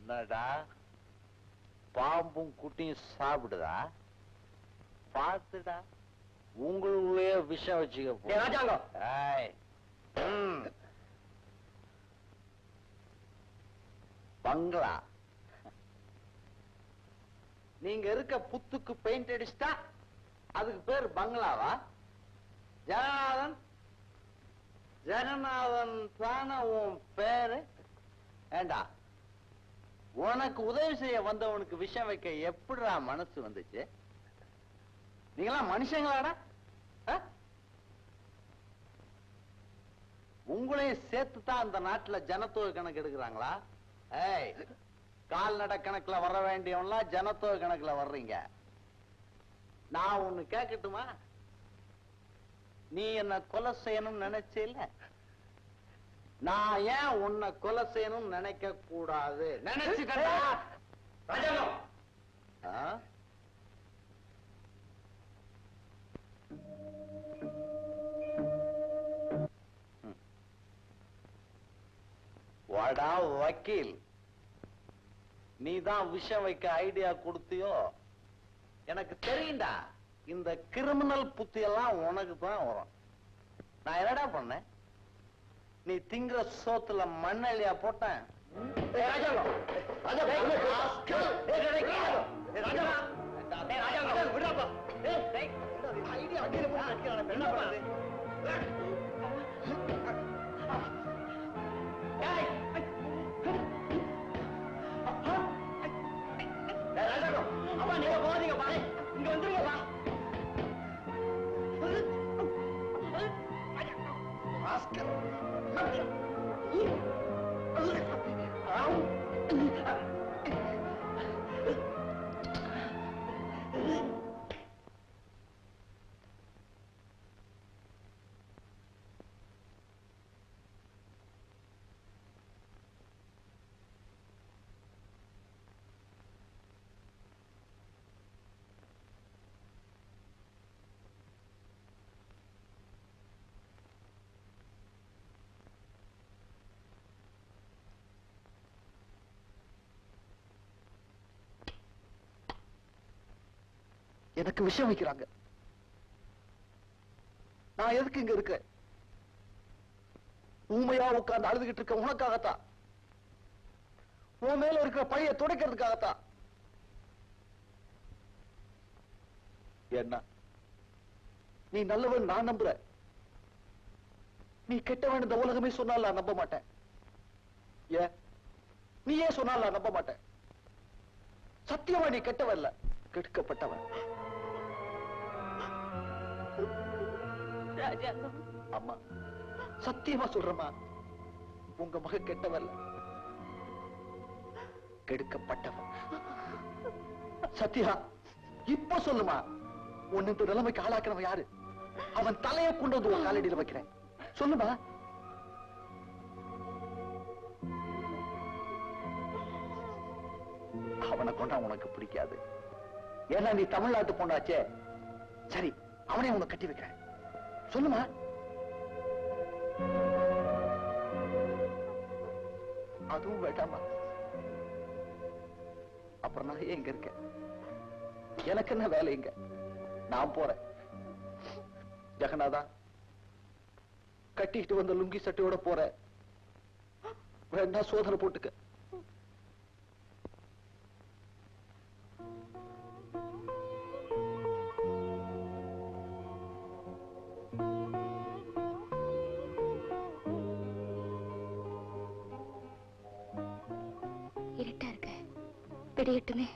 என்னடா பாம்பும் குட்டியும் சாப்பிடுதா? பார்த்துடா உங்களுக்குள்ளே விஷம் வச்சுக்க. ராஜாங்கம் பங்களா நீங்க இருக்க புத்துக்கு பெயிண்ட் அடிச்சிட்டா அதுக்கு பேர் பங்களாவா? ஜெகநாதன் ஜெகநாதன் தானே உன் பேரு? ஏண்டா உனக்கு உதவி செய்ய வந்தவனுக்கு விஷம் வைக்க எப்படிடா மனசு வந்துச்சு? நீங்களாம் மனுஷங்களாடா? உங்களையும் சேர்த்துதான் அந்த நாட்டுல ஜனத்தொகை கணக்கு எடுக்கிறாங்களா? ஏய், கால்நடை கணக்குல வர வேண்டியவன்லாம் ஜனத்தொகை கணக்குல வர்றீங்க. நான் ஒண்ணு கேட்கட்டுமா? நீ என்ன கொலை செய்யணும்னு நினைச்சேல, நான் ஏன் உன்னை கொலை செய்யணும்னு நினைக்க கூடாது? நினைச்சுக்கடா. வாடா வக்கீல், நீதான் விஷம் வைக்க ஐடியா கொடுத்தியோ? எனக்கு தெரியும்டா, இந்த கிரிமினல் புத்தி எல்லாம் உனக்கு தான் வரும். நான் என்னடா பண்ணேன்? நீ திங்கிற சோத்துல மண்ணெளியா போட்டேன். நீங்க போறீங்க பாரு, இங்க வந்துருங்க. எனக்கு விஷயம் வைக்கிறாங்க. நான் எதுக்கு இங்க இருக்க? ஊமையா உட்கார்ந்து அழுதுகிட்டு இருக்க உனக்காகத்தான். உன் மேல இருக்கிற பழைய துடைக்கிறதுக்காகத்தான். என்ன நீ நல்லவன் நான் நம்புற, நீ கெட்டவன் இந்த உலகமே சொன்னால் நான் நம்ப மாட்டேன். ஏன் நீ ஏன் சொன்னால் நான் நம்ப மாட்டேன்? சத்தியமா நீ கெட்டவன் இல்ல, கெடுக்கப்பட்டவன். அம்மா சத்தியமா சொல்றமா, உங்க மக கெட்டவன் இல்ல, கெடுக்கப்பட்டவன். சத்தியா இப்ப சொல்லுமா, உன் இந்த நிலைமைக்கு ஆளாக்கிறவன் யாரு? அவன் தலையை கொண்டு வந்து உன் காலடியில் வைக்கிறேன். சொல்லுமா. அவனை கொண்டா உனக்கு பிடிக்காது, ஏன்னா நீ தமிழ்நாட்டு பொண்ணாச்சே. சரி, அவனே உனக்கு கட்டி வைக்கிறேன். சொல்லுமா. அதுவும் வேண்டாமா? அப்புறம் நான் ஏன் இங்க இருக்கேன்? எனக்கு என்ன வேலை இங்க? நான் போறேன். ஜெகநாதா, கட்டிக்கிட்டு வந்த லுங்கி சட்டையோட போற, வேணா சோதனை போட்டுக்க. இருட்டா இருக்க, விடியட்டுமே.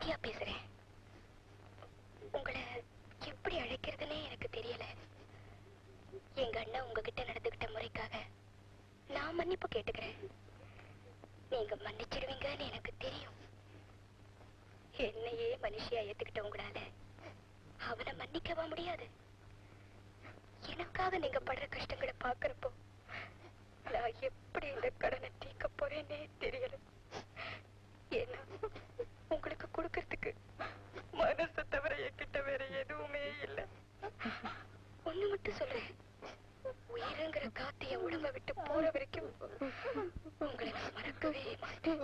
வெக்கியா பேசுறேன். உங்களை எப்படி அழைக்கிறதுனே எனக்கு தெரியல. எங்க அண்ணா உங்ககிட்ட நடந்துகிட்ட முறைக்காக நான் மன்னிப்பு கேட்டுக்கிறேன். நீங்க மன்னிச்சிடுவீங்கன்னு எனக்கு தெரியும். என்னையே மனுஷியா ஏத்துக்கிட்ட உங்களால அவனை மன்னிக்கவா முடியாது? எனக்காக நீங்க படுற கஷ்டங்களை பாக்குறப்போ நான் எப்படி இந்த கடனை தீர்க்க போறேன்னே தெரியல. ஏன்னா உங்களுக்கு கொடுக்கறதுக்கு மனசை தவிர என்கிட்ட வேற எதுவுமே இல்லை. ஒண்ணு மட்டும் சொல்றேன், உயிருங்கிற காத்து என் உடம்ப விட்டு போற வரைக்கும் உங்களை நான் மறக்கவே மாட்டேன்.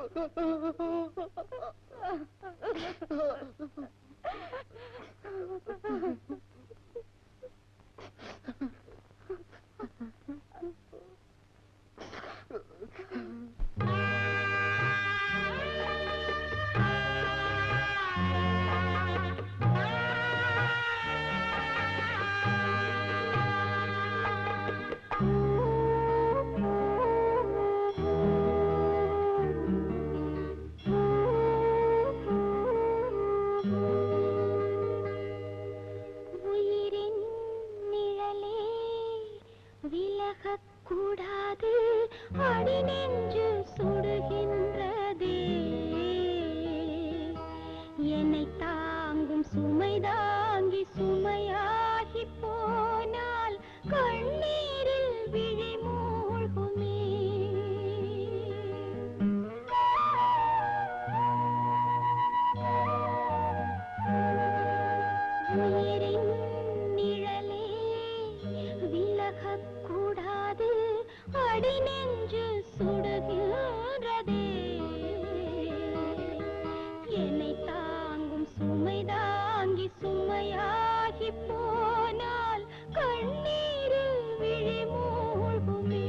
கூடாது அடி நெஞ்சு சுடுகின்றதே, என்னை தாங்கும் சுமை தாங்கி சுமையாகி போனால் கண்ணீரில் விழி மூழ்குமே. உயிரின் நிழலே விலகக்கூடாது அடி நெஞ்சு சுடுகின்றதே, என்னை தாங்கும் சுமை தாங்கி சுமையாகி போனால் கண்ணீரில் விழி மூழ்குமே.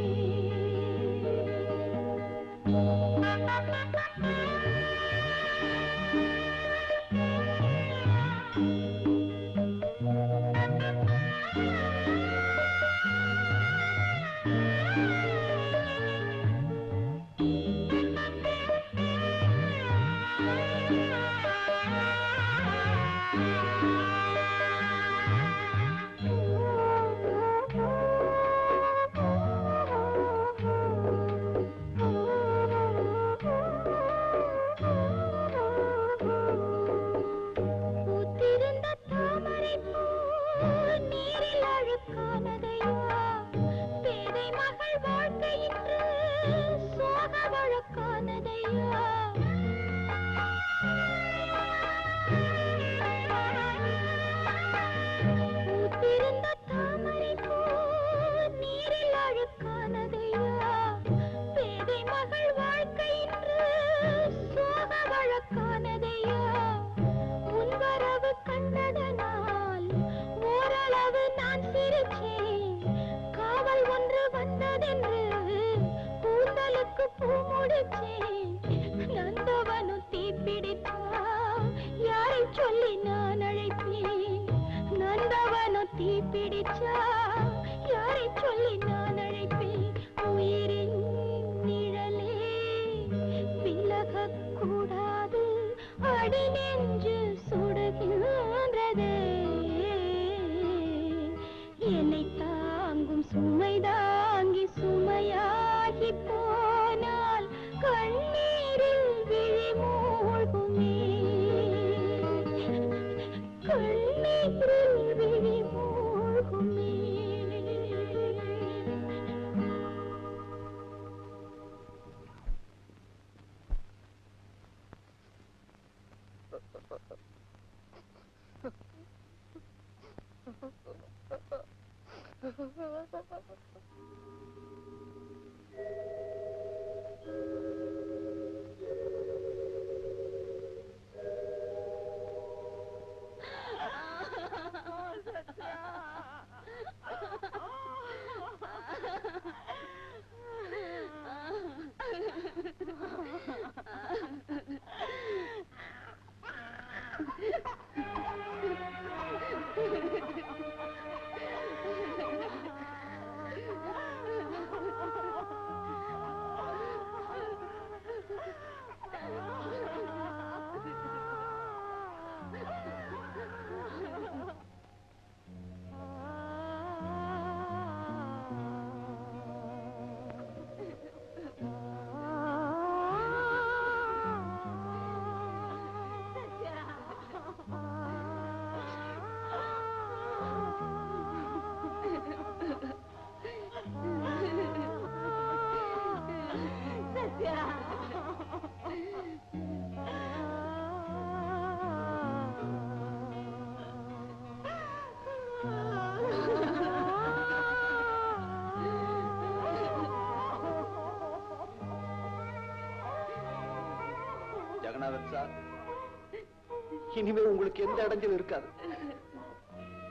இனிமே உங்களுக்கு எந்த இடைஞ்சலும் இருக்காது.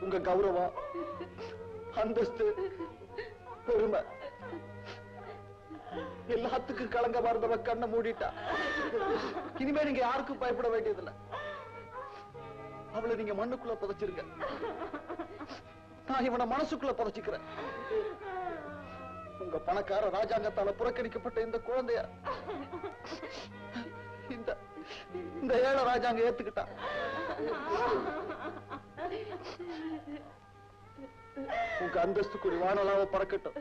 உங்க கௌரவம், அந்தஸ்து, பெருமை எல்லாத்துக்கும் களங்கமா இருந்தவ கண்ணை மூடிட்டா. இனிமே நீங்க யாருக்கும் பயப்பட வேண்டியதில்லை. அவளை நீங்க மண்ணுக்குள்ள புதைச்சிருக்க, நான் இவனை மனசுக்குள்ள புதைச்சிக்கிறேன். உங்க பணக்கார ராஜாங்கத்தால புறக்கணிக்கப்பட்ட இந்த குழந்தைய இந்த ஏழை ராஜாங்க ஏத்துக்கிட்டா. உங்க அந்தஸ்து கூடி வானலாவ பறக்கட்டும்.